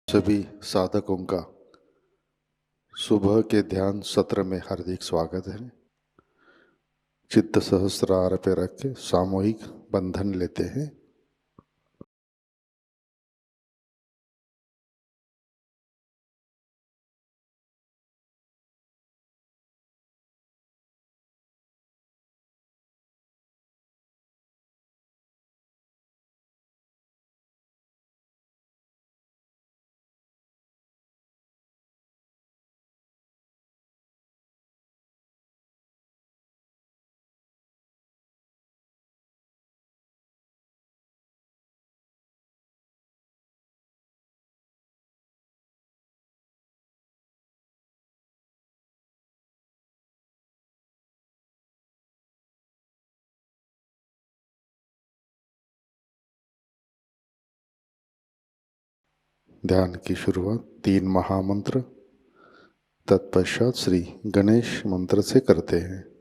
सभी साधकों का सुबह के ध्यान सत्र में हार्दिक स्वागत है। चित्त सहस्रार पे रख के सामूहिक बंधन लेते हैं। ध्यान की शुरुआत 3 महामंत्र तत्पश्चात श्री गणेश मंत्र से करते हैं।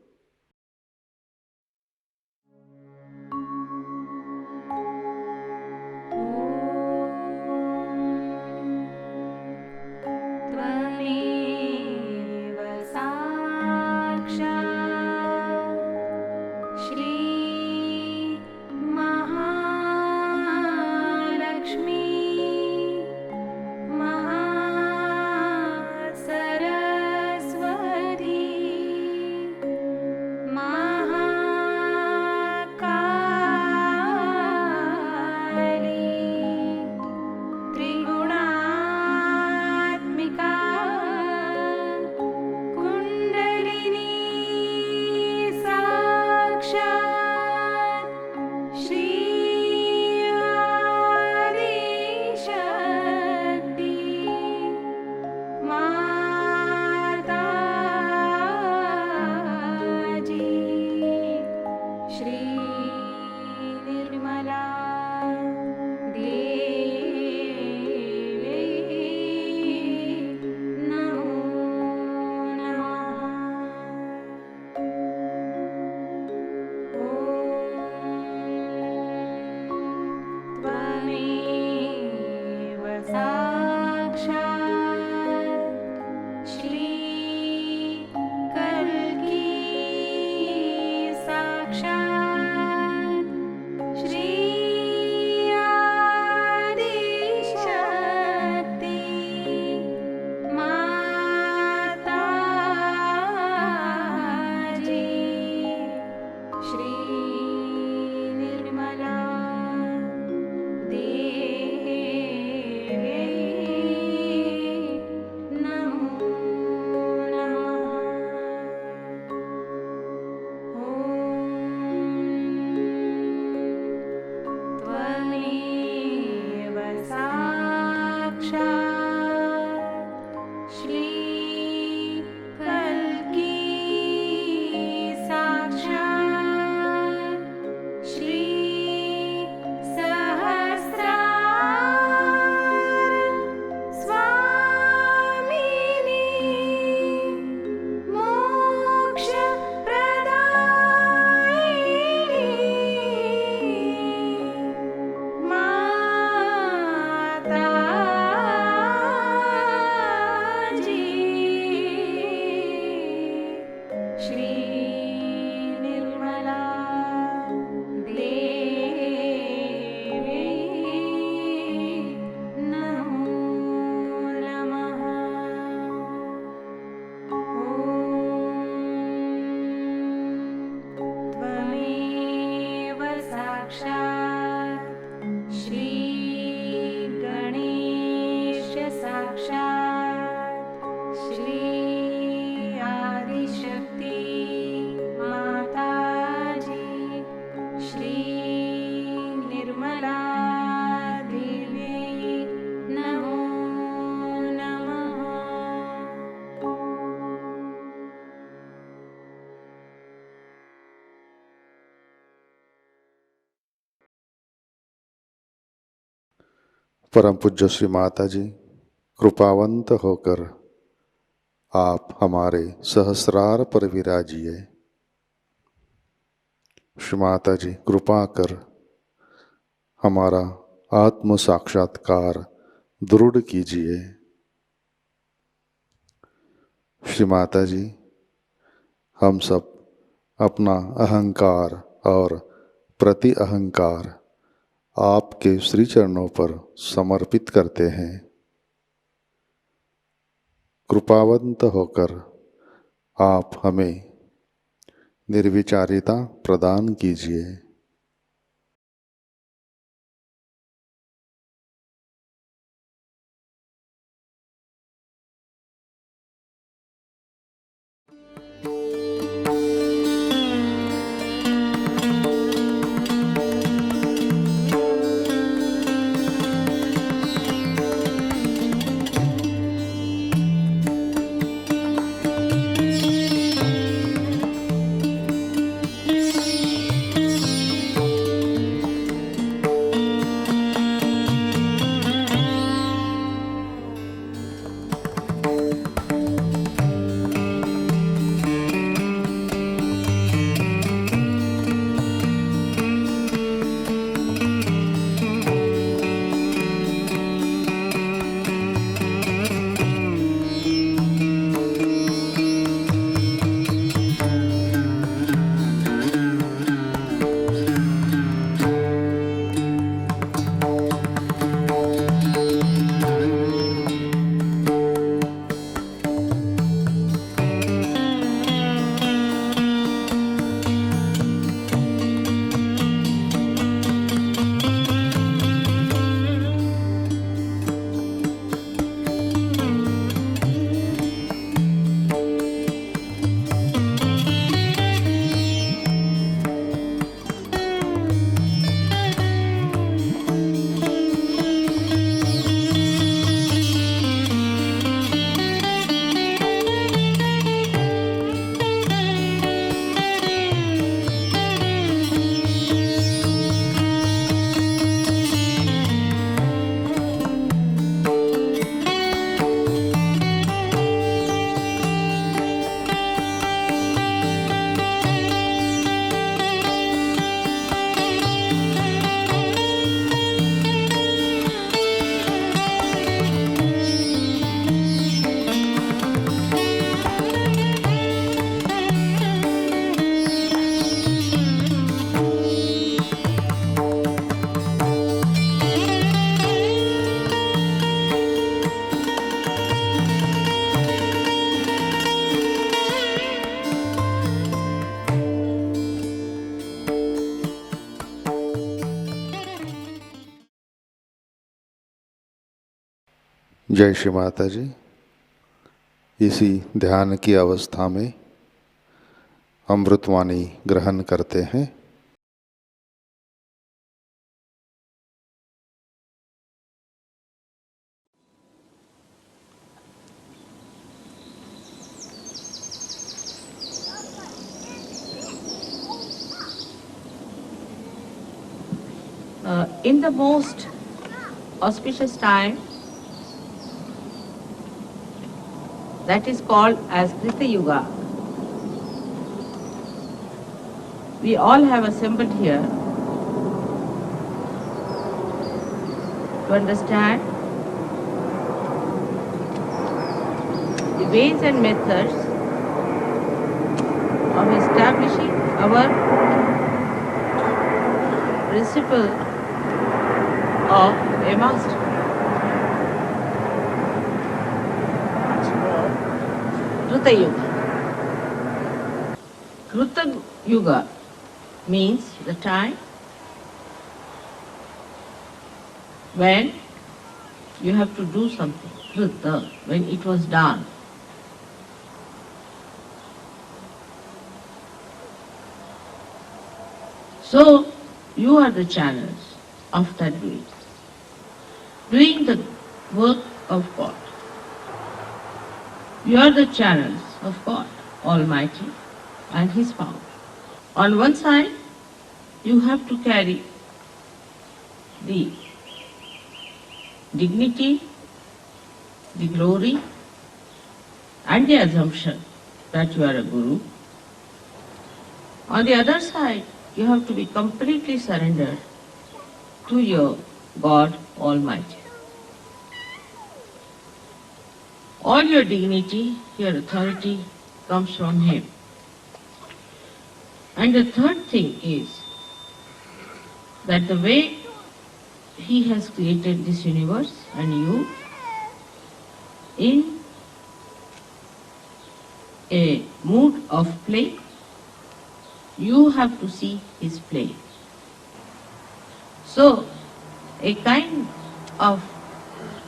परम पूज्य श्री माता जी कृपावंत होकर आप हमारे सहस्रार पर विराजिए। श्री माता जी कृपा कर हमारा आत्म साक्षात्कार दृढ़ कीजिए। श्री माता जी हम सब अपना अहंकार और प्रति अहंकार आपके श्री चरणों पर समर्पित करते हैं। कृपावंत होकर आप हमें निर्विचारिता प्रदान कीजिए। जय श्री माता जी। इसी ध्यान की अवस्था में अमृतवाणी ग्रहण करते हैं। In the most auspicious time, that is called as Krita Yuga, we all have assembled here to understand the ways and methods of establishing our principle of a master. Krita Yuga. Krita Yuga means the time when you have to do something. Krita, when it was done. So, you are the channels of that doing the work of God. You are the channels of God Almighty and His power. On one side, you have to carry the dignity, the glory, and the assumption that you are a guru. On the other side, you have to be completely surrendered to your God Almighty. All your dignity, your authority comes from Him. And the third thing is that the way He has created this universe and you in a mood of play, you have to see His play. So, a kind of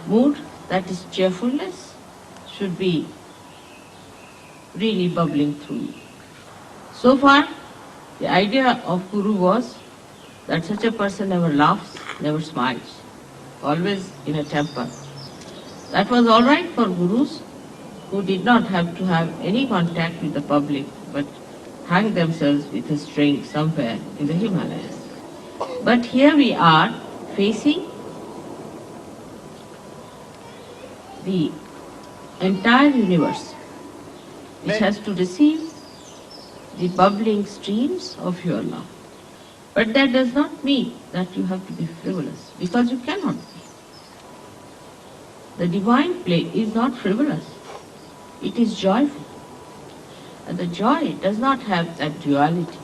mood that is cheerfulness should be really bubbling through you. So far, the idea of Guru was that such a person never laughs, never smiles, always in a temper. That was all right for Gurus who did not have to have any contact with the public but hang themselves with a string somewhere in the Himalayas. But here we are facing the entire universe, which has to receive the bubbling streams of your love. But that does not mean that you have to be frivolous, because you cannot be. The divine play is not frivolous, it is joyful. And the joy does not have that duality.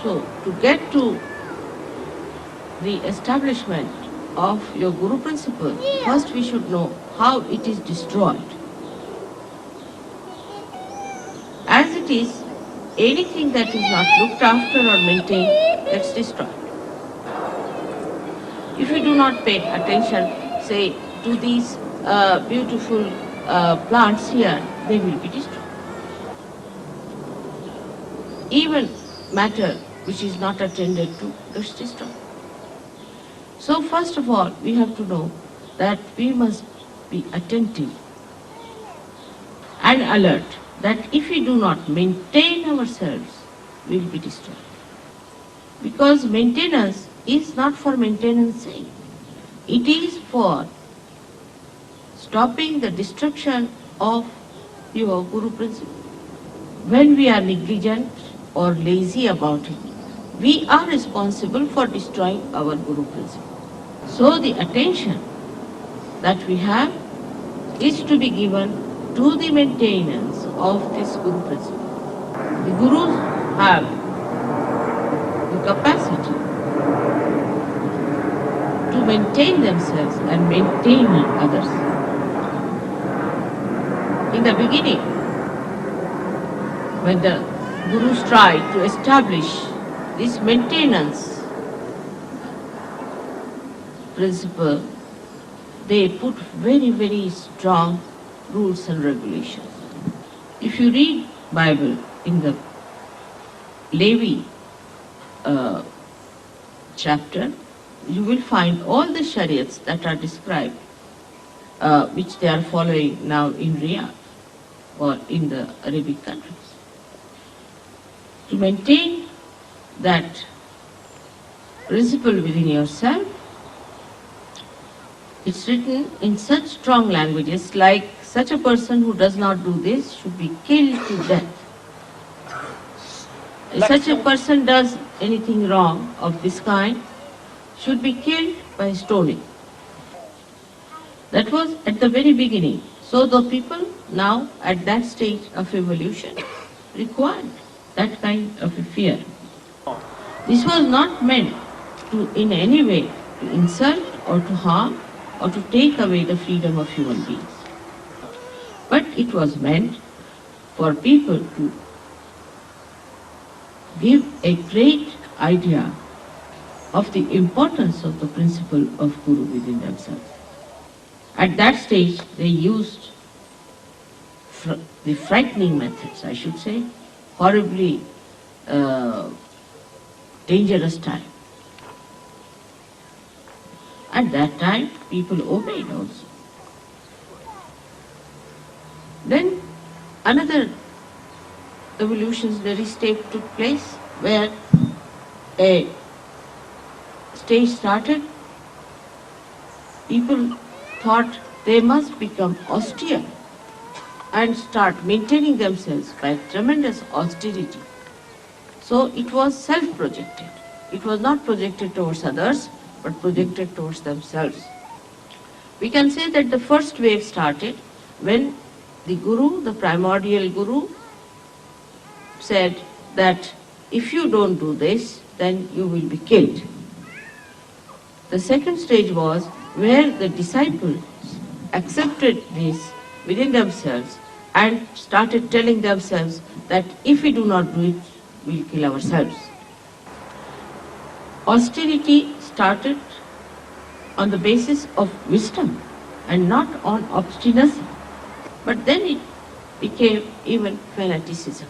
So, to get to the establishment of your Guru principle, first we should know how it is destroyed. As it is, anything that is not looked after or maintained gets destroyed. If you do not pay attention, say, to these beautiful plants here, they will be destroyed. Even matter which is not attended to gets destroyed. So first of all, we have to know that we must be attentive and alert, that if we do not maintain ourselves, we will be destroyed. Because maintenance is not for maintenance sake. It is for stopping the destruction of your Guru principle. When we are negligent or lazy about it, we are responsible for destroying our Guru principle. So the attention that we have is to be given to the maintenance of this Guru principle. The Gurus have the capacity to maintain themselves and maintain others. In the beginning, when the Gurus tried to establish this maintenance principle, they put very, very strong rules and regulations. If you read Bible in the Levi chapter, you will find all the chariots that are described, which they are following now in Riyadh or in the Arabic countries. To maintain that principle within yourself, it's written in such strong languages, like such a person who does not do this should be killed to death. If such a person does anything wrong of this kind, should be killed by stoning. That was at the very beginning. So the people now at that stage of evolution required that kind of a fear. This was not meant to in any way to insult or to harm or to take away the freedom of human beings. But it was meant for people to give a great idea of the importance of the principle of Guru within themselves. At that stage, they used the frightening methods, I should say, horribly dangerous time. At that time, people obeyed also. Then another evolutionary step took place where a stage started. People thought they must become austere and start maintaining themselves by tremendous austerity. So it was self-projected. It was not projected towards others, but projected towards themselves. We can say that the first wave started when the Guru, the primordial Guru, said that if you don't do this, then you will be killed. The second stage was where the disciples accepted this within themselves and started telling themselves that if we do not do it, we'll kill ourselves. Austerity started on the basis of wisdom and not on obstinacy. But then it became even fanaticism.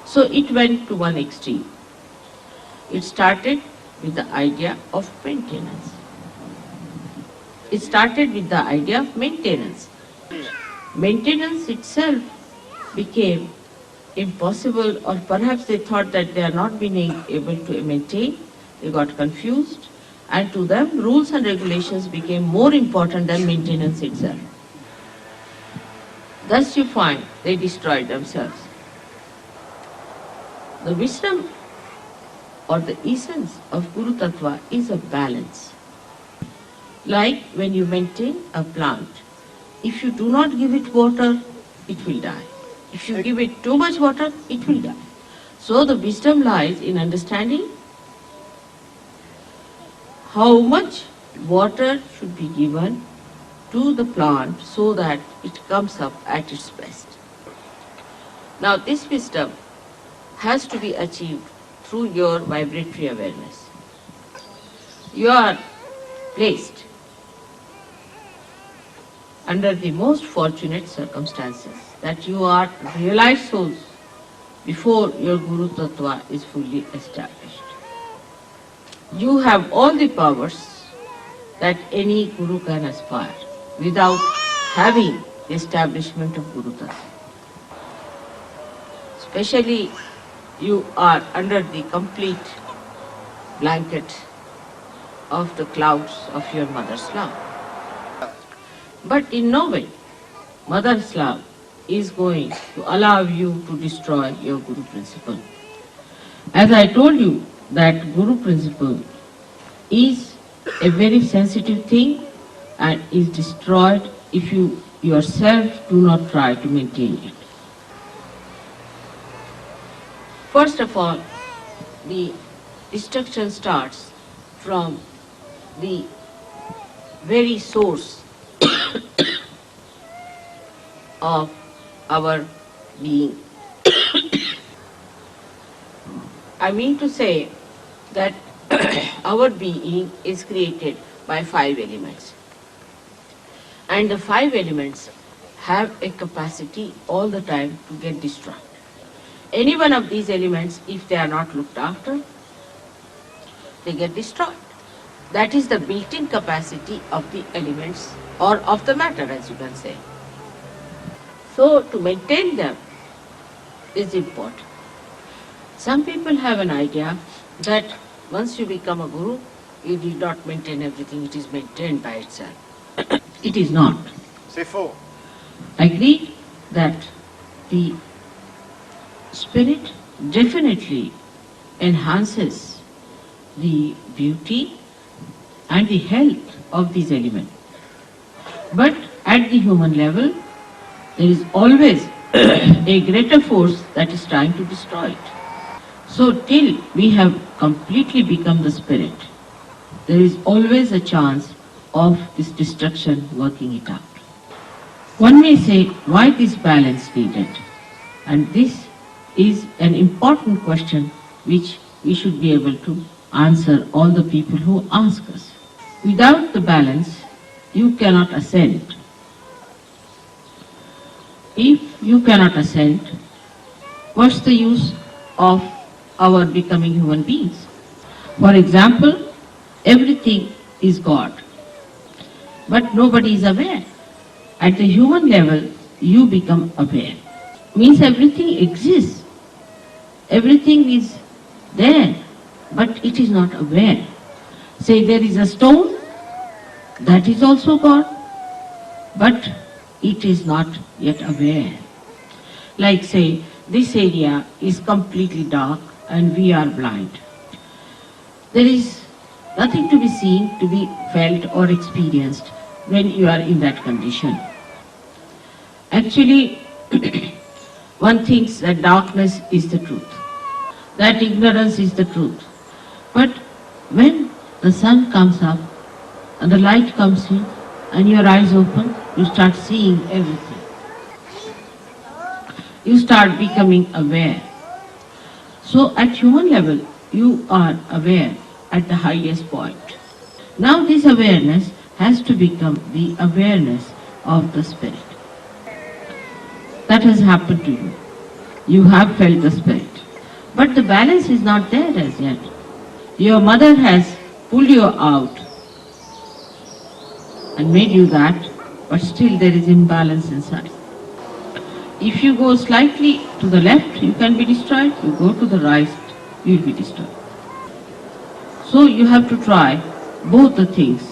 So it went to one extreme. It started with the idea of maintenance. It started with the idea of maintenance. Maintenance itself became impossible, or perhaps they thought that they are not being able to maintain. They got confused, and to them rules and regulations became more important than maintenance itself. Thus you find they destroyed themselves. The wisdom or the essence of Guru Tattva is a balance. Like when you maintain a plant, if you do not give it water, it will die. If you give it too much water, it will die. So the wisdom lies in understanding how much water should be given to the plant so that it comes up at its best. Now this wisdom has to be achieved through your vibratory awareness. You are placed under the most fortunate circumstances that you are realized souls before your Guru Tattva is fully established. You have all the powers that any Guru can aspire without having the establishment of Guru Tattva. Especially you are under the complete blanket of the clouds of your mother's love. But in no way mother's love is going to allow you to destroy your Guru principle. As I told you that Guru principle is a very sensitive thing and is destroyed if you yourself do not try to maintain it. First of all, the destruction starts from the very source of our being. I mean to say that our being is created by 5 elements. And the 5 elements have a capacity all the time to get destroyed. Any one of these elements, if they are not looked after, they get destroyed. That is the built-in capacity of the elements or of the matter, as you can say. So to maintain them is important. Some people have an idea that once you become a guru, you need not maintain everything, it is maintained by itself. It is not. C'est faux. I agree that the spirit definitely enhances the beauty and the health of these elements. But at the human level, there is always a greater force that is trying to destroy it. So till we have completely become the spirit, there is always a chance of this destruction working it out. One may say, why this balance needed? And this is an important question which we should be able to answer all the people who ask us. Without the balance, you cannot ascend. If you cannot ascend, what's the use of our becoming human beings? For example, everything is God, but nobody is aware. At the human level, you become aware. Means everything exists. Everything is there, but it is not aware. Say there is a stone, That is also God, but it is not yet aware. Like say, this area is completely dark and we are blind. There is nothing to be seen, to be felt or experienced when you are in that condition. Actually, one thinks that darkness is the truth, that ignorance is the truth. But when the sun comes up and the light comes in and your eyes open, you start seeing everything. You start becoming aware. So at human level, you are aware at the highest point. Now this awareness has to become the awareness of the spirit. That has happened to you. You have felt the spirit. But the balance is not there as yet. Your mother has pulled you out and made you that, but still there is imbalance inside. If you go slightly to the left, you can be destroyed. You go to the right, you will be destroyed. So you have to try both the things,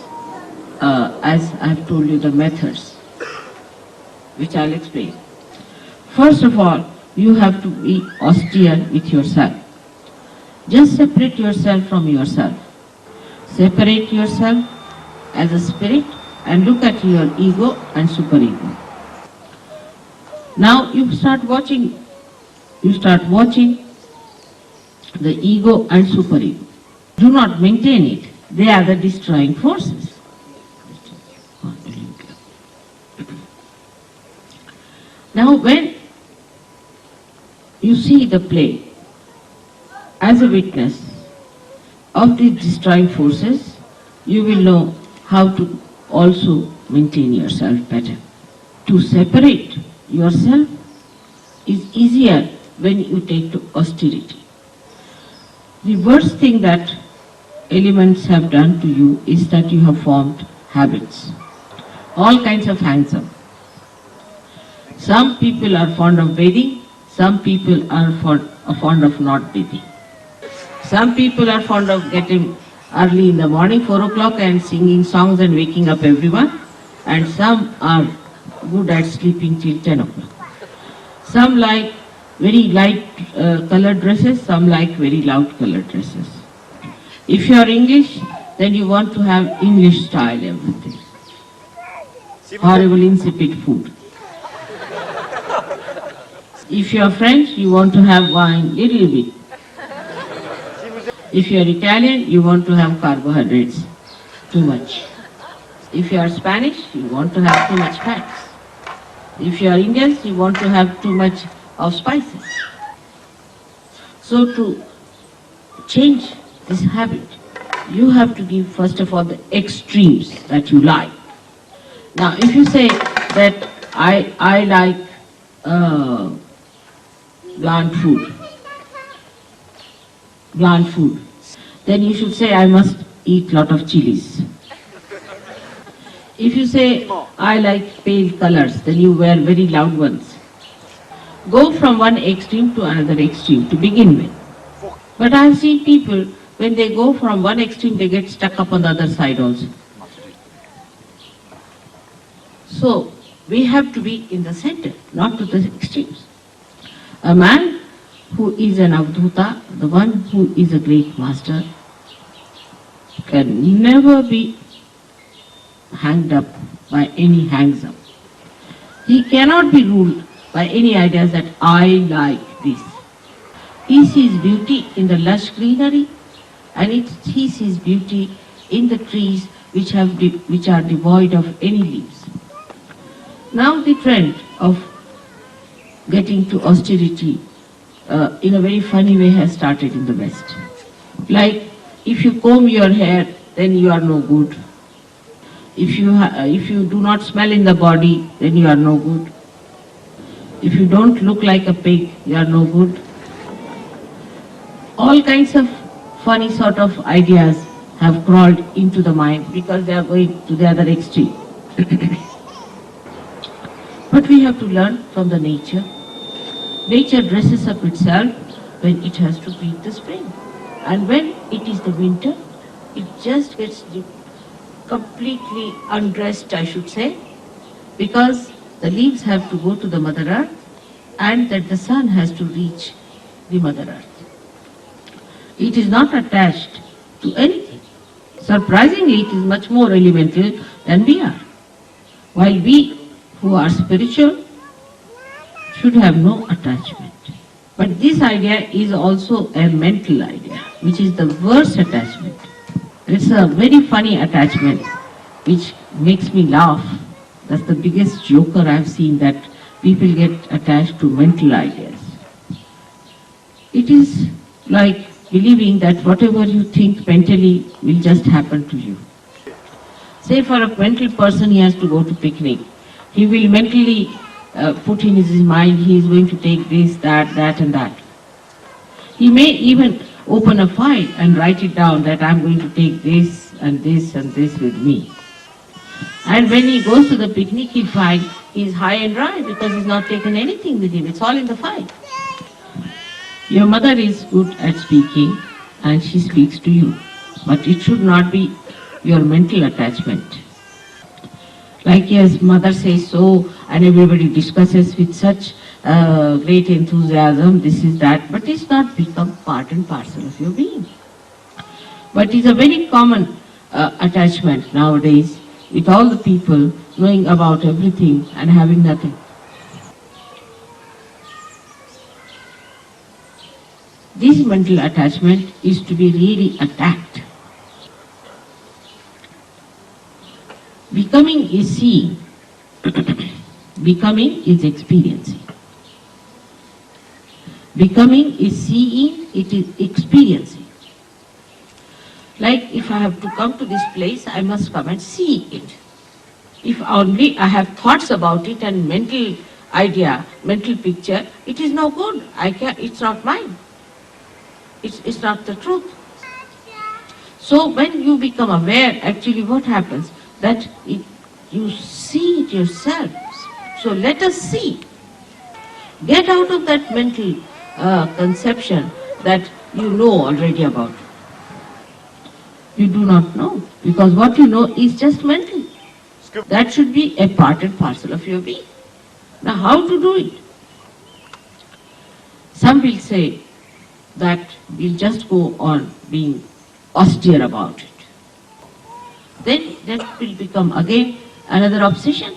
as I have told you the methods, which I'll explain. First of all, you have to be austere with yourself. Just separate yourself from yourself. Separate yourself as a spirit and look at your ego and superego. Now you start watching the ego and superego. Do not maintain it. They are the destroying forces. Now when you see the play as a witness of these destroying forces, you will know how to also maintain yourself better. To separate yourself is easier when you take to austerity. The worst thing that elements have done to you is that you have formed habits, all kinds of hangs-on. Some people are fond of bathing, some people are fond of not bathing. Some people are fond of getting early in the morning, 4 o'clock, and singing songs and waking up everyone, and some are good at sleeping till 10 o'clock. Some like very light colored dresses, some like very loud colored dresses. If you are English, then you want to have English style everything. Horrible insipid food. If you are French, you want to have wine little bit. If you are Italian, you want to have carbohydrates, too much. If you are Spanish, you want to have too much fats. If you are Indians, you want to have too much of spices. So to change this habit, you have to give first of all the extremes that you like. Now if you say that I like bland food, then you should say I must eat lot of chilies. If you say I like pale colors, then you wear very loud ones. Go from one extreme to another extreme to begin with. But I have seen people, when they go from one extreme, they get stuck up on the other side also. So we have to be in the center, not to the extremes. A man who is an avdhuta, the one who is a great master, can never be hanged up by any hangs-up. He cannot be ruled by any ideas that I like this. He sees beauty in the lush greenery, and he sees beauty in the trees which are devoid of any leaves. Now the trend of getting to austerity in a very funny way has started in the West. Like, if you comb your hair, then you are no good. If you do not smell in the body, then you are no good. If you don't look like a pig, you are no good. All kinds of funny sort of ideas have crawled into the mind because they are going to the other extreme. But we have to learn from the nature. Nature dresses up itself when it has to greet the spring. And when it is the winter, it just gets completely undressed, I should say, because the leaves have to go to the Mother Earth and that the sun has to reach the Mother Earth. It is not attached to anything. Surprisingly, it is much more elemental than we are. While we who are spiritual should have no attachment. But this idea is also a mental idea, which is the worst attachment. It's a very funny attachment, which makes me laugh. That's the biggest joker I've seen, that people get attached to mental ideas. It is like believing that whatever you think mentally will just happen to you. Say for a mental person, he has to go to picnic. He will mentally put in his mind, he is going to take this, that and that. He may even open a file and write it down that I'm going to take this and this and this with me. And when he goes to the picnic, he'll find he's high and dry because he's not taken anything with him. It's all in the file. Your mother is good at speaking and she speaks to you, but it should not be your mental attachment. Like yes, mother says so and everybody discusses with such great enthusiasm, this is that, but it's not become part and parcel of your being. But it's a very common attachment nowadays with all the people knowing about everything and having nothing. This mental attachment is to be really attacked. Becoming is seeing. Becoming is experiencing. Becoming is seeing, it is experiencing. Like if I have to come to this place, I must come and see it. If only I have thoughts about it and mental idea, mental picture, it is no good. It's not mine. It's not the truth. So when you become aware, actually what happens? That you see it yourself. So let us see. Get out of that mental conception that you know already about. You do not know, because what you know is just mental. That should be a part and parcel of your being. Now how to do it? Some will say that we'll just go on being austere about it. Then that will become again another obsession.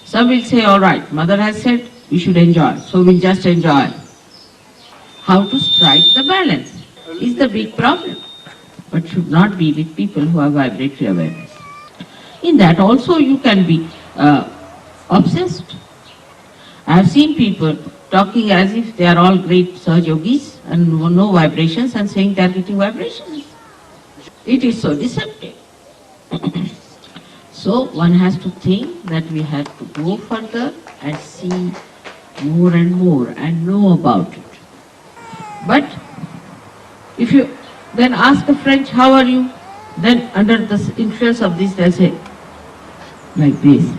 Some will say, all right, mother has said we should enjoy, so we'll just enjoy. How to strike the balance is the big problem, but should not be with people who have vibratory awareness. In that also you can be obsessed. I have seen people talking as if they are all great Sahajayogis and no vibrations and saying they are getting vibrations. It is so deceptive. So one has to think that we have to go further and see more and more and know about it. But if you then ask a French, how are you? Then under the influence of this they'll say, like this.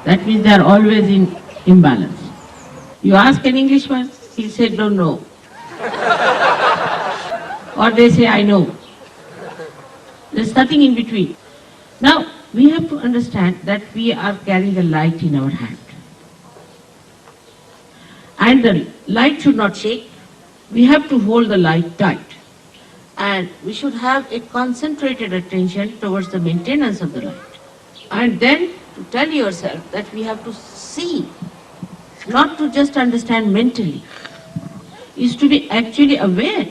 That means they are always in imbalance. You ask an Englishman, he'll say, don't know. Or they say, I know. There's nothing in between. Now, we have to understand that we are carrying a light in our hand. And the light should not shake. We have to hold the light tight. And we should have a concentrated attention towards the maintenance of the light. And then to tell yourself that we have to see, not to just understand mentally, is to be actually aware,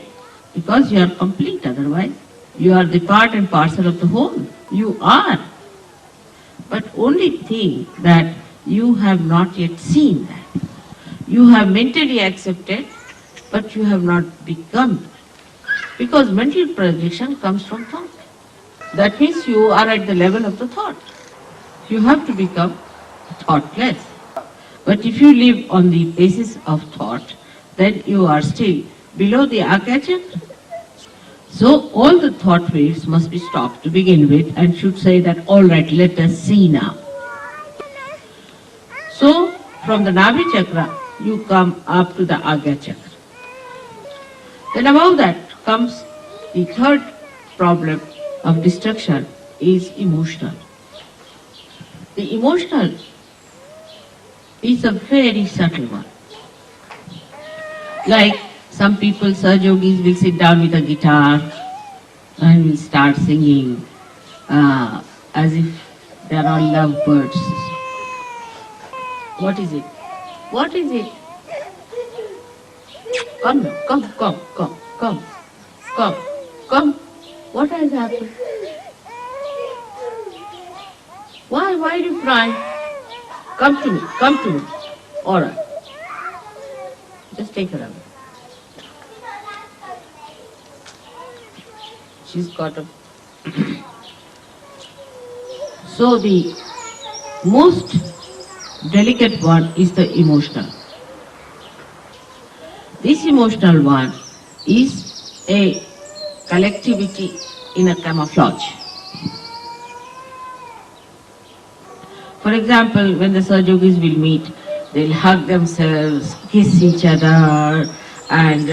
because you are complete otherwise. You are the part and parcel of the whole. You are. But only think that you have not yet seen that. You have mentally accepted, but you have not become. Because mental projection comes from thought. That means you are at the level of the thought. You have to become thoughtless. But if you live on the basis of thought, then you are still below the archangel. So all the thought waves must be stopped to begin with and should say that, all right, let us see now. So from the Nabi chakra, you come up to the Agya chakra. Then above that comes the third problem of destruction, is emotional. The emotional is a very subtle one. Like some people, Sahajogis will sit down with a guitar and will start singing as if they are all lovebirds. What is it? What is it? Come now, come. What has happened? Why do you cry? Come to me. All right. Just take her away. She's got a... So the most delicate one is the emotional. This emotional one is a collectivity in a camouflage. For example, when the Sahajogis will meet, they'll hug themselves, kiss each other, and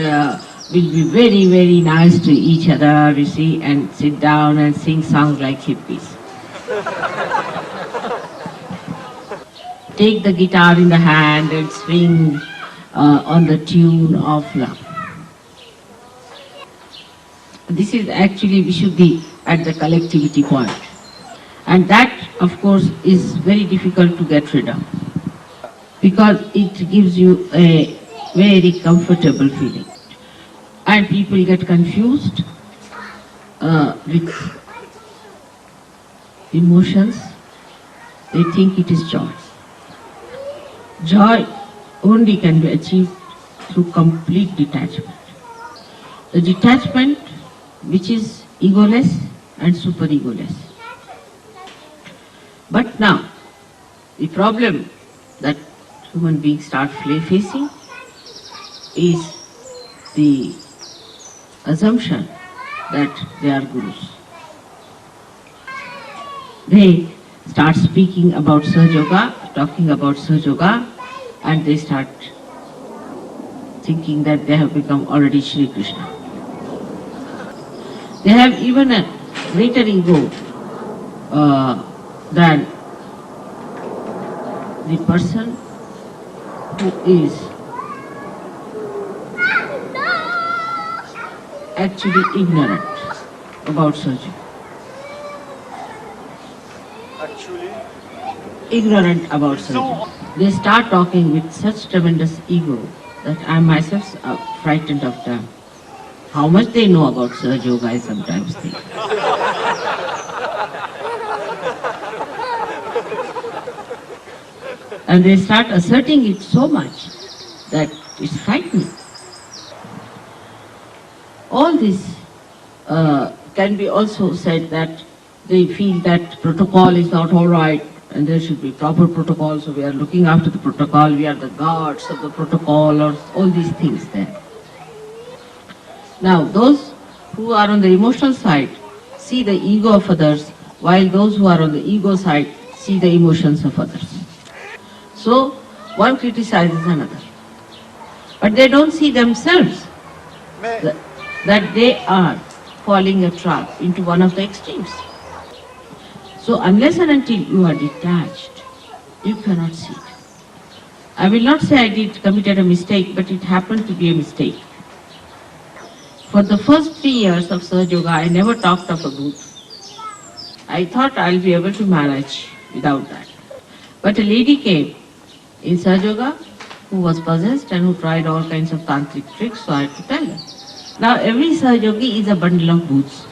will be very, very nice to each other, you see, and sit down and sing songs like hippies. Take the guitar in the hand and swing on the tune of love. This is actually Vishuddhi at the collectivity point. And that, of course, is very difficult to get rid of, because it gives you a very comfortable feeling. And people get confused with emotions. They think it is joy. Joy only can be achieved through complete detachment. The detachment which is egoless and super-egoless. But now, the problem that human beings start facing is the assumption that they are gurus. They start speaking about Sahajayoga, talking about Sahajayoga, and they start thinking that they have become already Shri Krishna. They have even a greater ego than the person who is actually ignorant about Sahajayoga. Ignorant about Sahajayoga. They start talking with such tremendous ego that I myself am frightened of them. How much they know about Sahajayoga, I sometimes think. And they start asserting it so much that it's frightening. All this can be also said that they feel that protocol is not all right and there should be proper protocol, so we are looking after the protocol, we are the gods of the protocol, or all these things there. Now, those who are on the emotional side see the ego of others, while those who are on the ego side see the emotions of others. So, one criticizes another. But they don't see themselves that they are falling a trap into one of the extremes. So, unless and until you are detached, you cannot see it. I will not say I committed a mistake, but it happened to be a mistake. For the first 3 years of Sahajayoga, I never talked of a booth. I thought I'll be able to manage without that. But a lady came in Sahajayoga who was possessed and who tried all kinds of tantric tricks, so I had to tell her. Now every Sahajogi is a bundle of boots.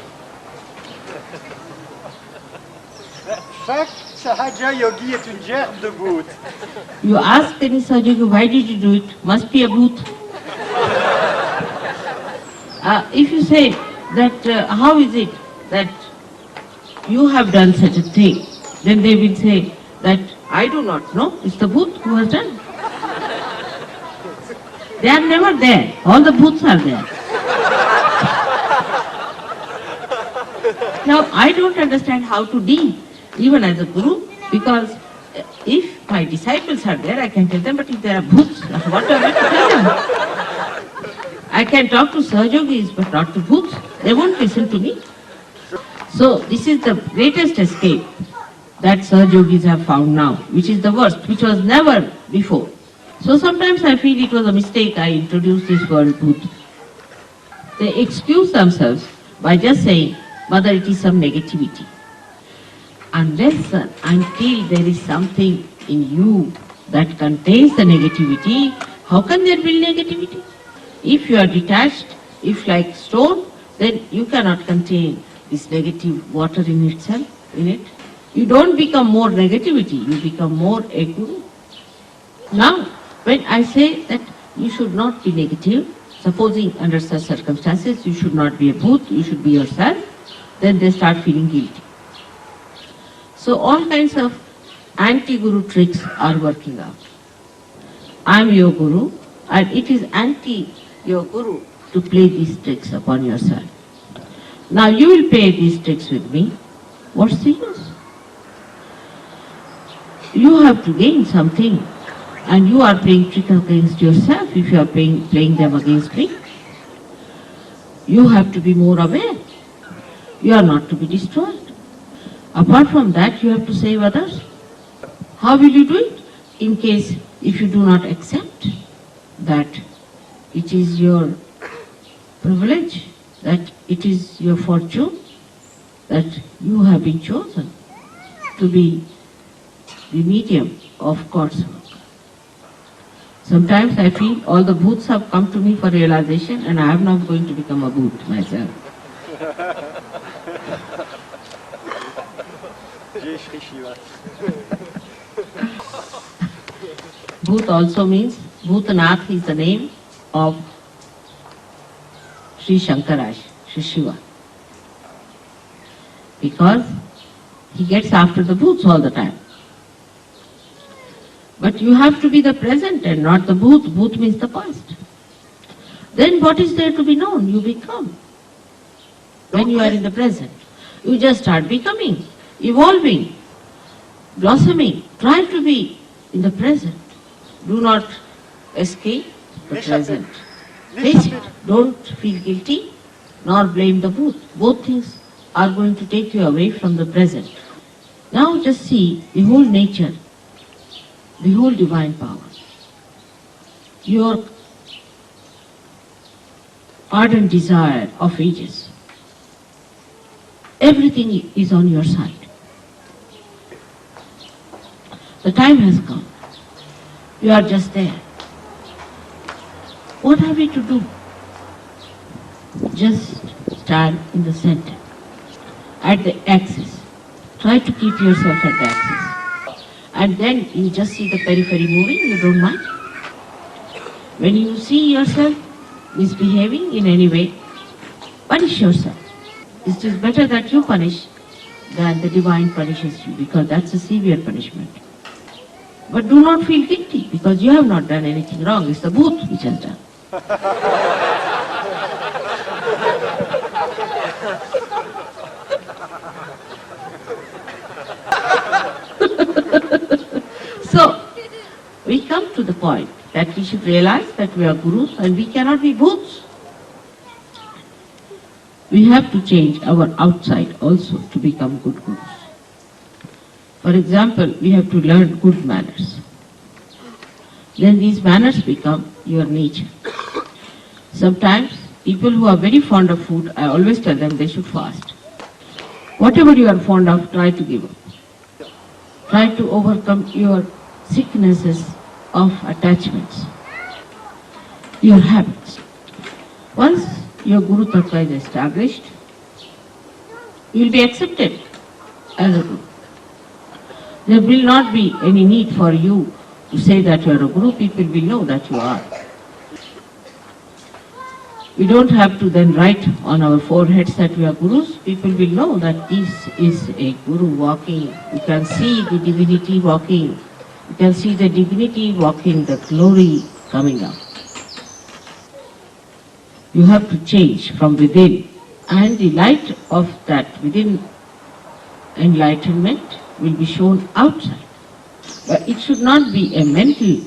Chaque Sahajayogi est une gerbe de boot. You ask any Sahajogi, why did you do it? Must be a booth. If you say that, how is it that you have done such a thing, then they will say that I do not know, it's the booth who has done. They are never there, all the booths are there. Now I don't understand how to deal, even as a guru, because if my disciples are there, I can tell them, but if there are booths, what am I to tell them? I can talk to Sahajogis, but not to booths. They won't listen to me. So this is the greatest escape that Sahajogis have found now, which is the worst, which was never before. So sometimes I feel it was a mistake I introduced this word Bhut. They excuse themselves by just saying, Mother, it is some negativity. Unless until there is something in you that contains the negativity, how can there be negativity? If you are detached, if like stone, then you cannot contain this negative water in itself, in it. You don't become more negativity, you become more a guru. Now, when I say that you should not be negative, supposing under such circumstances you should not be a bhut, you should be yourself, then they start feeling guilty. So all kinds of anti-guru tricks are working out. I am your guru, and it is anti your guru to play these tricks upon yourself. Now you will play these tricks with me. What's the use? You have to gain something, and you are playing tricks against yourself if you are playing them against me. You have to be more aware. You are not to be destroyed. Apart from that, you have to save others. How will you do it? In case if you do not accept that it is your privilege, that it is your fortune, that you have been chosen to be the medium of God's work. Sometimes I feel all the bhoots have come to me for realization and I am not going to become a bhoot myself. Jai Shri Shiva. Bhoot also means, Bhutanath is the name of Sri Shankaraj, Sri Shiva. Because he gets after the bhoots all the time. But you have to be the present and not the bhoot. Bhoot means the past. Then what is there to be known? You become. When you are in the present, you just start becoming, evolving, blossoming. Try to be in the present. Do not escape the present. Face it. Don't feel guilty nor blame the bhoot. Both things are going to take you away from the present. Now just see the whole nature, the whole divine power. Your ardent desire of ages. Everything is on your side. The time has come. You are just there. What have we to do? Just stand in the center, at the axis. Try to keep yourself at the axis. And then you just see the periphery moving, you don't mind. When you see yourself misbehaving in any way, punish yourself. It is better that you punish than the divine punishes you, because that's a severe punishment. But do not feel guilty, because you have not done anything wrong. It's the bhoot which has done. So, we come to the point that we should realize that we are gurus and we cannot be bhoots. We have to change our outside also to become good gurus. For example, we have to learn good manners. Then these manners become your nature. Sometimes people who are very fond of food, I always tell them they should fast. Whatever you are fond of, try to give up. Try to overcome your sicknesses of attachments, your habits. Once your Guru Tattva is established, you will be accepted as a Guru. There will not be any need for you to say that you are a Guru. People will know that you are. We don't have to then write on our foreheads that we are Gurus. People will know that this is a Guru walking. You can see the divinity walking. You can see the dignity walking, the glory coming out. You have to change from within, and the light of that within enlightenment will be shown outside. But it should not be a mental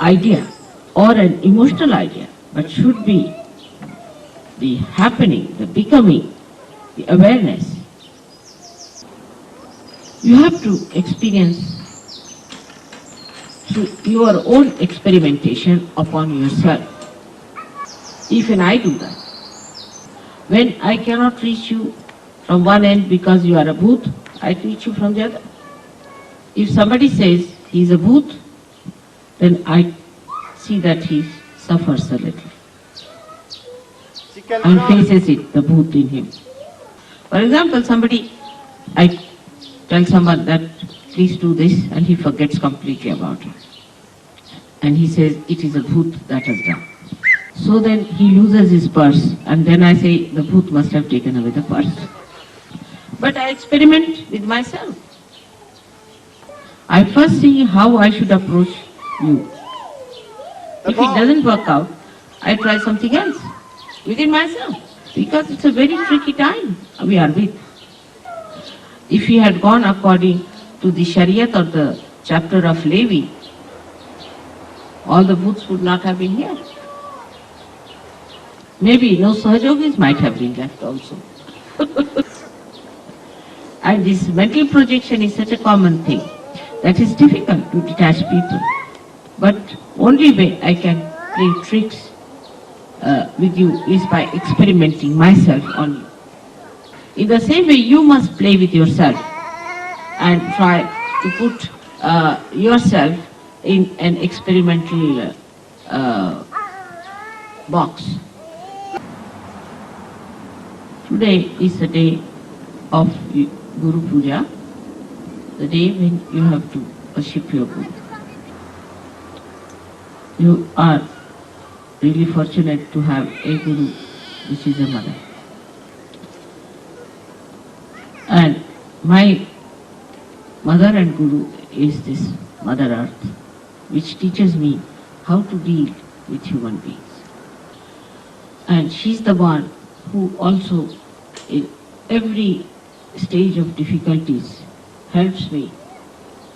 idea or an emotional idea, but should be the happening, the becoming, the awareness You have to experience through your own experimentation upon yourself. Even I do that. When I cannot reach you from one end because you are a bhoot, I reach you from the other. If somebody says he is a bhoot, then I see that he suffers a little Si and quelqu'un faces it, the bhoot in him. For example, I tell someone that please do this, and he forgets completely about it. And he says it is a bhoot that has done. So then he loses his purse, and then I say the bhoot must have taken away the purse. But I experiment with myself. I first see how I should approach you. If it doesn't work out, I try something else within myself, because it's a very tricky time we are with. If we had gone according to the Shariat or the chapter of Levi, all the booths would not have been here. Maybe no Sahajogis might have been left also. And this mental projection is such a common thing that is difficult to detach people. But only way I can play tricks with you is by experimenting myself on you. In the same way, you must play with yourself and try to put yourself in an experimental box. Today is the day of Guru Puja, the day when you have to worship your Guru. You are really fortunate to have a Guru, which is a mother. And my mother and Guru is this Mother Earth, which teaches me how to deal with human beings. And she's the one who also, in every stage of difficulties, helps me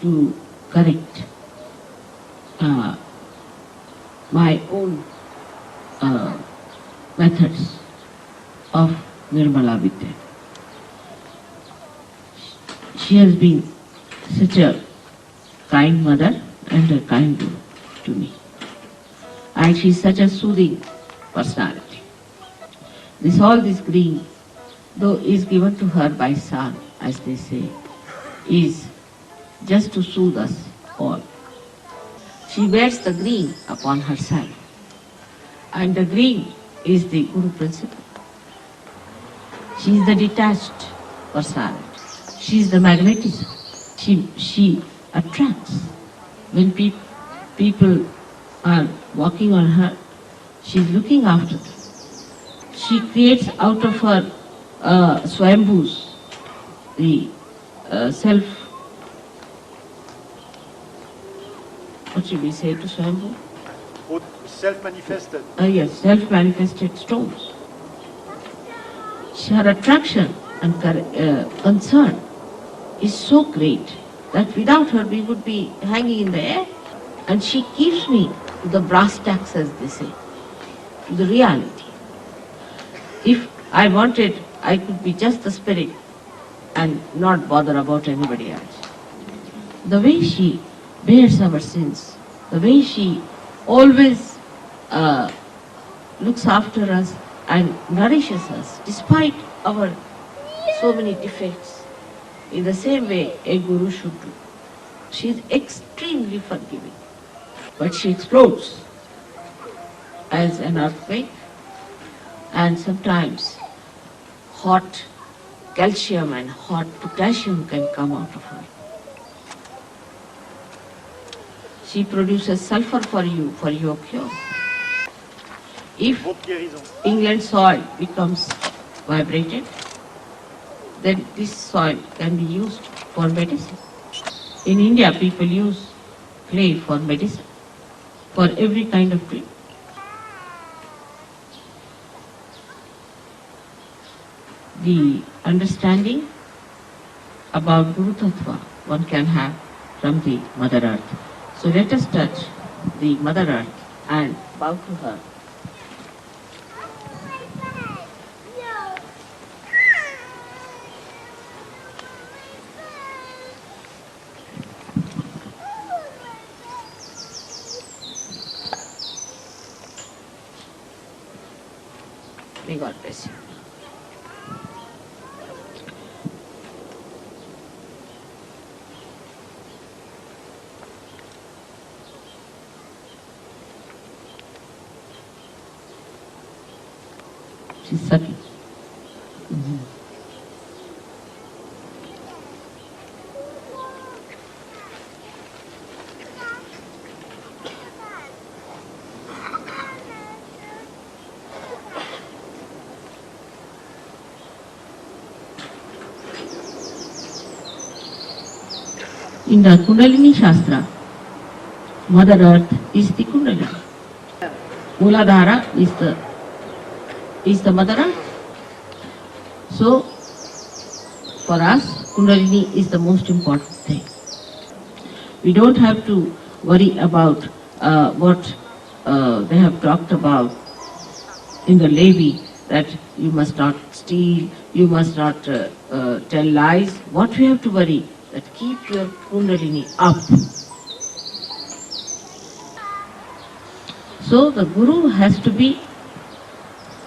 to correct my own methods of Nirmala Vidya. She has been such a kind mother and a kind Guru to me. And she is such a soothing personality. All this green, though is given to her by sun, as they say, is just to soothe us all. She wears the green upon herself, and the green is the Guru principle. She is the detached personality. She is the magnetism. She attracts. When people are walking on her, she is looking after them. She creates out of her swayambhus the self. What should we say to swayambhu? self-manifested. Yes, self-manifested stones. Her attraction and concern is so great that without her we would be hanging in the air. And she keeps me to the brass tacks, as they say, to the reality. If I wanted, I could be just the spirit and not bother about anybody else. The way she bears our sins, the way she always looks after us and nourishes us despite our so many defects, in the same way a guru should do. She is extremely forgiving, but she explodes as an earthquake, and sometimes hot calcium and hot potassium can come out of her. She produces sulfur for you, for your cure. If England's soil becomes vibrated, then this soil can be used for medicine. In India, people use clay for medicine, for every kind of treatment. The understanding about Guru Tattva one can have from the Mother Earth. So let us touch the Mother Earth and bow to her. May God bless you. She's sucking. In the Kundalini Shastra, Mother Earth is the Kundalini. Muladhara is the Mother Earth. So, for us, Kundalini is the most important thing. We don't have to worry about what they have talked about in the Levi, that you must not steal, you must not tell lies. What we have to worry, that keep your Kundalini up. So the Guru has to be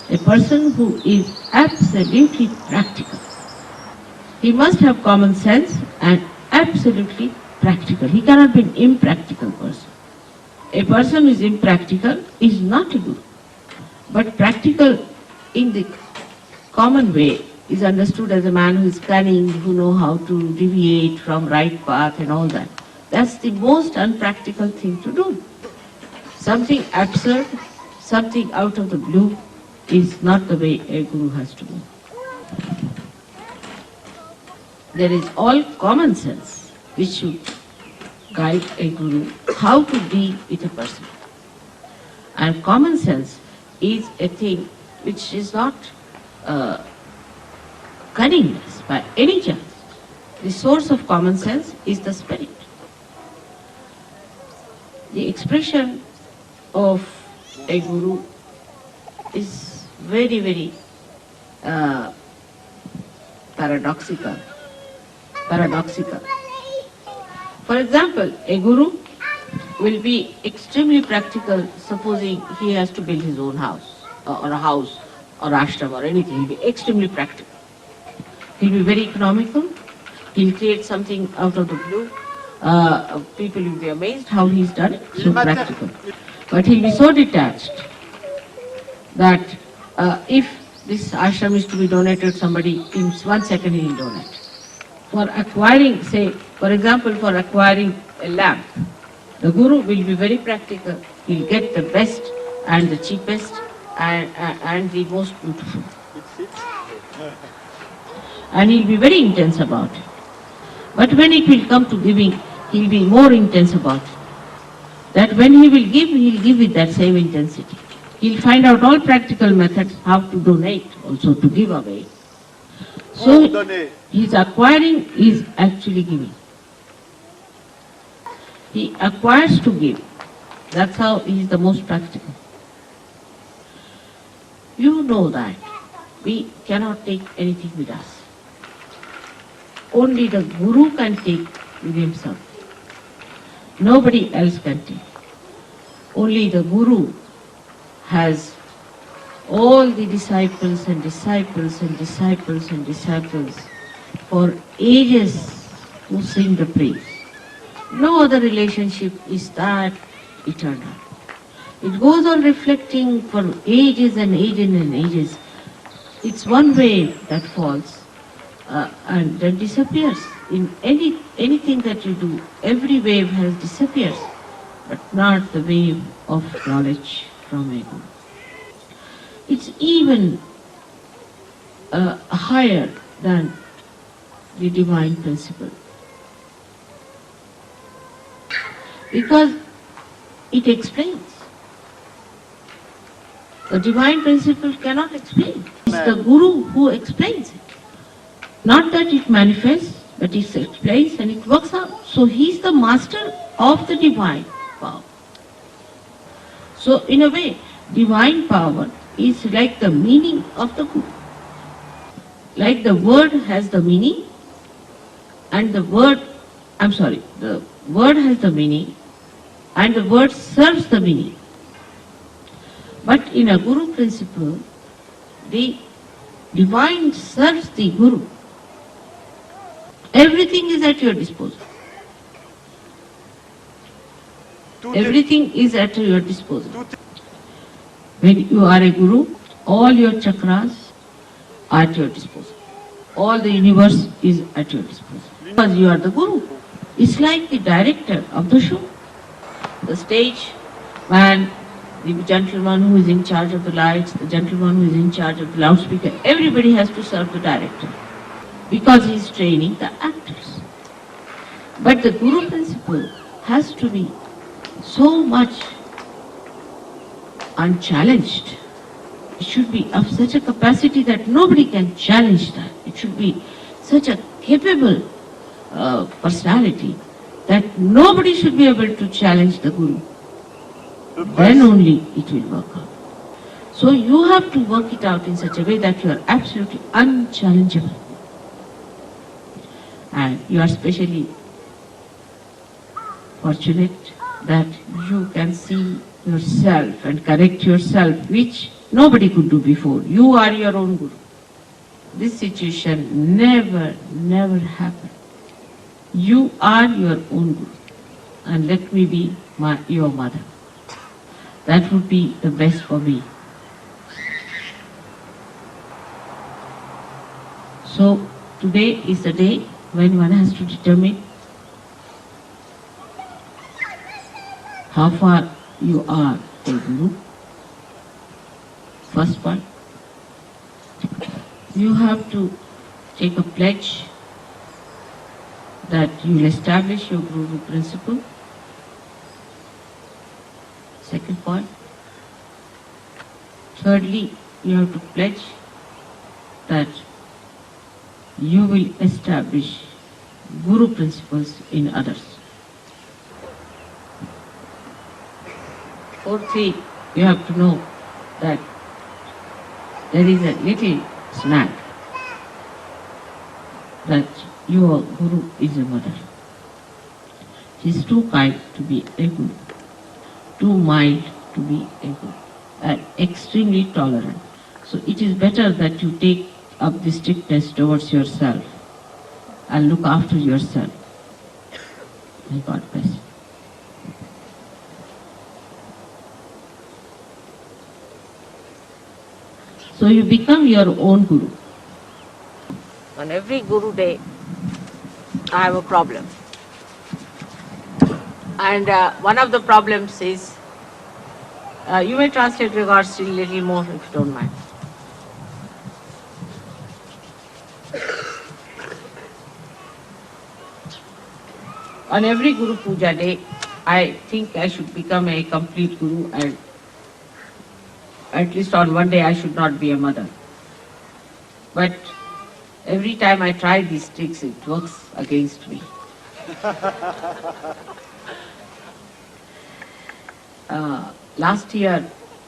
a person who is absolutely practical. He must have common sense and absolutely practical. He cannot be an impractical person. A person who is impractical is not a Guru. But practical in the common way is understood as a man who is cunning, who knows how to deviate from right path and all that. That's the most unpractical thing to do. Something absurd, something out of the blue is not the way a Guru has to go. There is all common sense which should guide a Guru how to deal with a person. And common sense is a thing which is not cunningness by any chance. The source of common sense is the spirit. The expression of a Guru is very, very paradoxical. For example, a Guru will be extremely practical, supposing he has to build his own house, or a house, or ashram, or anything. He'll be extremely practical. He'll be very economical. He'll create something out of the blue. People will be amazed how he's done it, so practical. But he'll be so detached that if this ashram is to be donated, somebody in 1 second he'll donate. For acquiring, say, for example, for acquiring a lamp, the Guru will be very practical. He'll get the best and the cheapest and the most beautiful. And he'll be very intense about it. But when it will come to giving, he'll be more intense about it. That when he will give, he'll give with that same intensity. He'll find out all practical methods how to donate, also to give away. So his acquiring is actually giving. He acquires to give. That's how he is the most practical. You know that we cannot take anything with us. Only the Guru can take with himself. Nobody else can take. Only the Guru has all the disciples and disciples and disciples and disciples for ages who sing the praise. No other relationship is that eternal. It goes on reflecting for ages and ages and ages. It's one wave that falls and then disappears. In anything that you do, every wave has disappears, but not the wave of knowledge from a Guru. It's even higher than the divine principle, because it explains. The divine principle cannot explain. It's the Guru who explains it. Not that it manifests, but it explains and it works out. So he is the master of the divine power. So in a way, divine power is like the meaning of the Guru. Like the word has the meaning, and the word has the meaning, and the word serves the meaning. But in a Guru principle, The divine serves the Guru. Everything is at your disposal. Everything is at your disposal. When you are a Guru, all your chakras are at your disposal. All the universe is at your disposal. Because you are the Guru. It's like the director of the show. The stage man, the gentleman who is in charge of the lights, the gentleman who is in charge of the loudspeaker, everybody has to serve the director because he is training the actors. But the Guru principle has to be so much unchallenged. It should be of such a capacity that nobody can challenge that. It should be such a capable personality that nobody should be able to challenge the Guru. Then only it will work out. So you have to work it out in such a way that you are absolutely unchallengeable. And you are especially fortunate that you can see yourself and correct yourself, which nobody could do before. You are your own Guru. This situation never happened. You are your own Guru. And let me be your mother. That would be the best for me. So today is the day when one has to determine how far you are a Guru. First one, you have to take a pledge that you will establish your Guru principle. Second point. Thirdly, you have to pledge that you will establish Guru principles in others. Fourthly, you have to know that there is a little snag that your Guru is a mother. She is too kind to be a Guru, too mild to be a Guru, and extremely tolerant. So it is better that you take up the strictness towards yourself and look after yourself. May God bless you. So you become your own Guru. On every Guru day, I have a problem. And one of the problems is, you may translate regards a little more if you don't mind. On every Guru Puja day, I think I should become a complete Guru, and at least on one day I should not be a mother. But every time I try these tricks, it works against me. Last year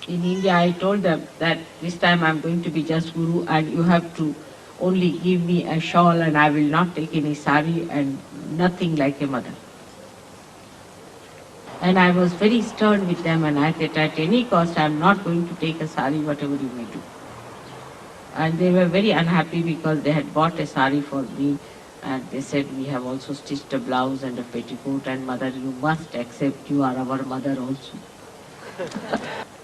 in India, I told them that this time I'm going to be just Guru and you have to only give me a shawl and I will not take any sari and nothing like a mother. And I was very stern with them and I said, at any cost I'm not going to take a sari, whatever you may do. And they were very unhappy because they had bought a sari for me and they said, we have also stitched a blouse and a petticoat, and mother, you must accept, you are our mother also.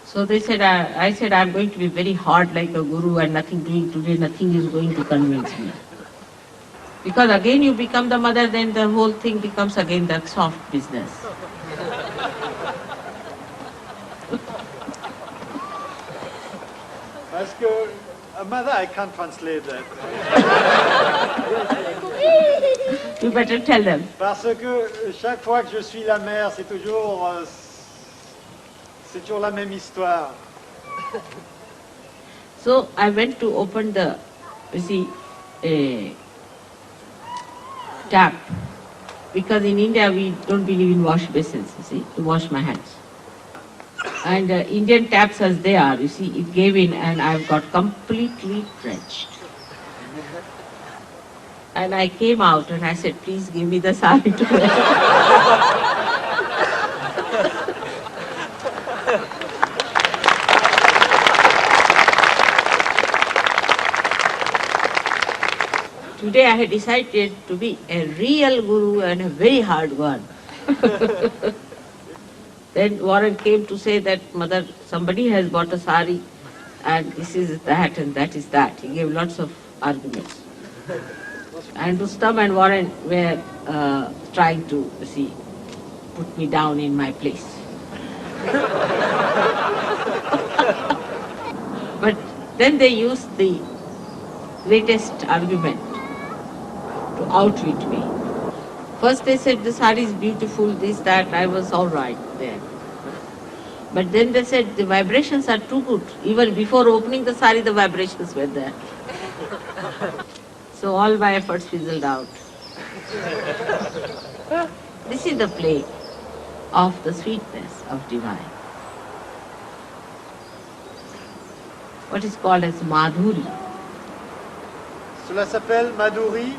So they said, I said, I'm going to be very hard like a Guru and nothing doing today, nothing is going to convince me. Because again you become the mother, then the whole thing becomes again that soft business. Parce que, mother, I can't translate that. You better tell them. Parce que chaque fois que je suis la mère, c'est toujours la même histoire. So I went to open the, tap, because in India we don't believe in wash basins, to wash my hands. And Indian taps as they are, it gave in and I've got completely drenched. And I came out and I said, please give me the sari to wear. day I had decided to be a real guru and a very hard one. Then Warren came to say that, Mother, somebody has bought a sari and this is that and that is that. He gave lots of arguments. And Rustam and Warren were trying to, put me down in my place. But then they used the greatest argument to outwit me. First they said the sari is beautiful, this, that, I was all right there. But then they said the vibrations are too good. Even before opening the sari, the vibrations were there. So all my efforts fizzled out. This is the play of the sweetness of divine. What is called as madhuri. Cela s'appelle Madhuri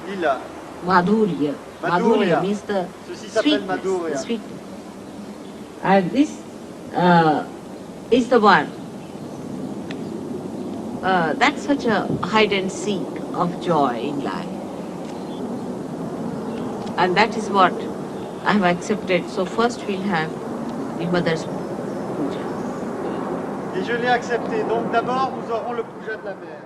Lila. Madhurya. Madhurya means the Ceci s'appelle sweetness. Madhurya. The sweetness. And this is the one. That's such a hide and seek of joy in life. And that is what I have accepted. So first we'll have the Mother's Puja. Et je l'ai accepté. Donc d'abord, nous aurons le Puja de la mère.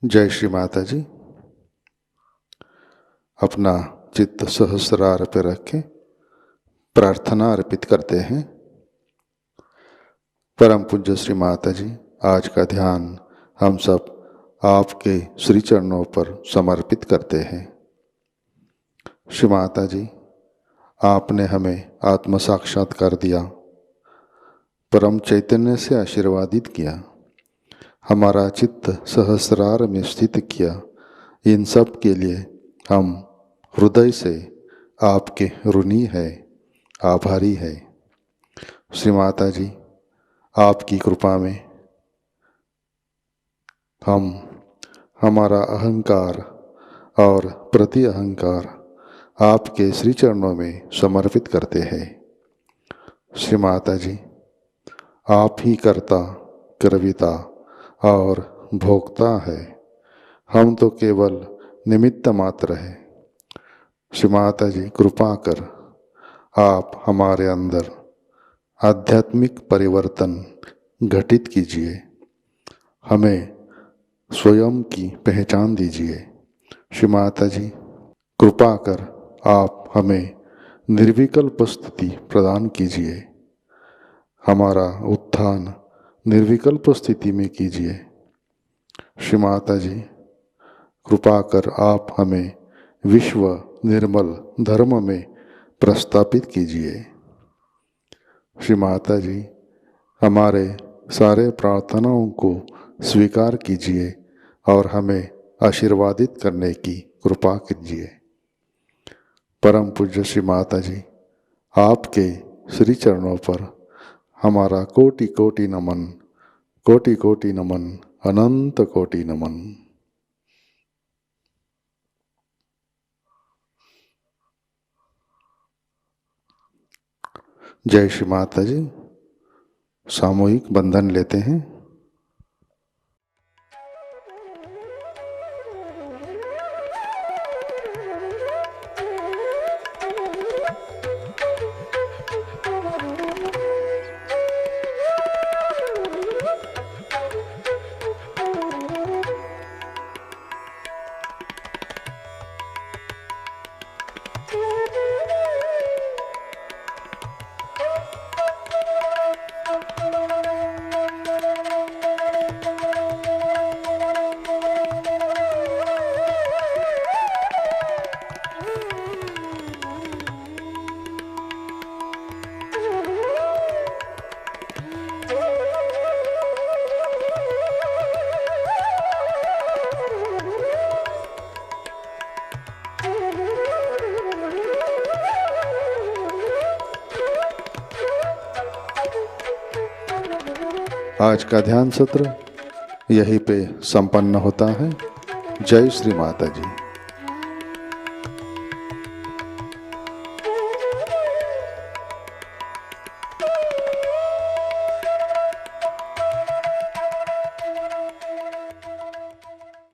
जय श्री माता जी। अपना चित्त सहस्रार पे रखें, प्रार्थना अर्पित करते हैं। परम पूज्य श्री माता जी, आज का ध्यान हम सब आपके श्री चरणों पर समर्पित करते हैं। श्री माता जी, आपने हमें आत्म साक्षात्कार दिया, परम चैतन्य से आशीर्वादित किया, हमारा चित्त सहस्रार में स्थित किया। इन सब के लिए हम हृदय से आपके ऋणी हैं, आभारी हैं। श्री माता जी, आपकी कृपा में हम हमारा अहंकार और प्रति अहंकार आपके श्री चरणों में समर्पित करते हैं। श्री माता जी, आप ही कर्ता, कर्विता और भोक्ता है, हम तो केवल निमित्त मात्र हैं। श्री माता जी, कृपा कर आप हमारे अंदर आध्यात्मिक परिवर्तन घटित कीजिए, हमें स्वयं की पहचान दीजिए। श्री माता जी, कृपा कर आप हमें निर्विकल्प स्थिति प्रदान कीजिए, हमारा उत्थान निर्विकल्प स्थिति में कीजिए। श्री माता जी, कृपा कर आप हमें विश्व निर्मल धर्म में प्रस्थापित कीजिए। श्री माता जी, हमारे सारे प्रार्थनाओं को स्वीकार कीजिए और हमें आशीर्वादित करने की कृपा कीजिए। परम पूज्य श्री माता जी, आपके श्री चरणों पर हमारा कोटि कोटि नमन, कोटि कोटि नमन, अनंत कोटि नमन। जय श्री माता जी। सामूहिक बंधन लेते हैं। आज का ध्यान सत्र यहीं पे संपन्न होता है। जय श्री माता जी।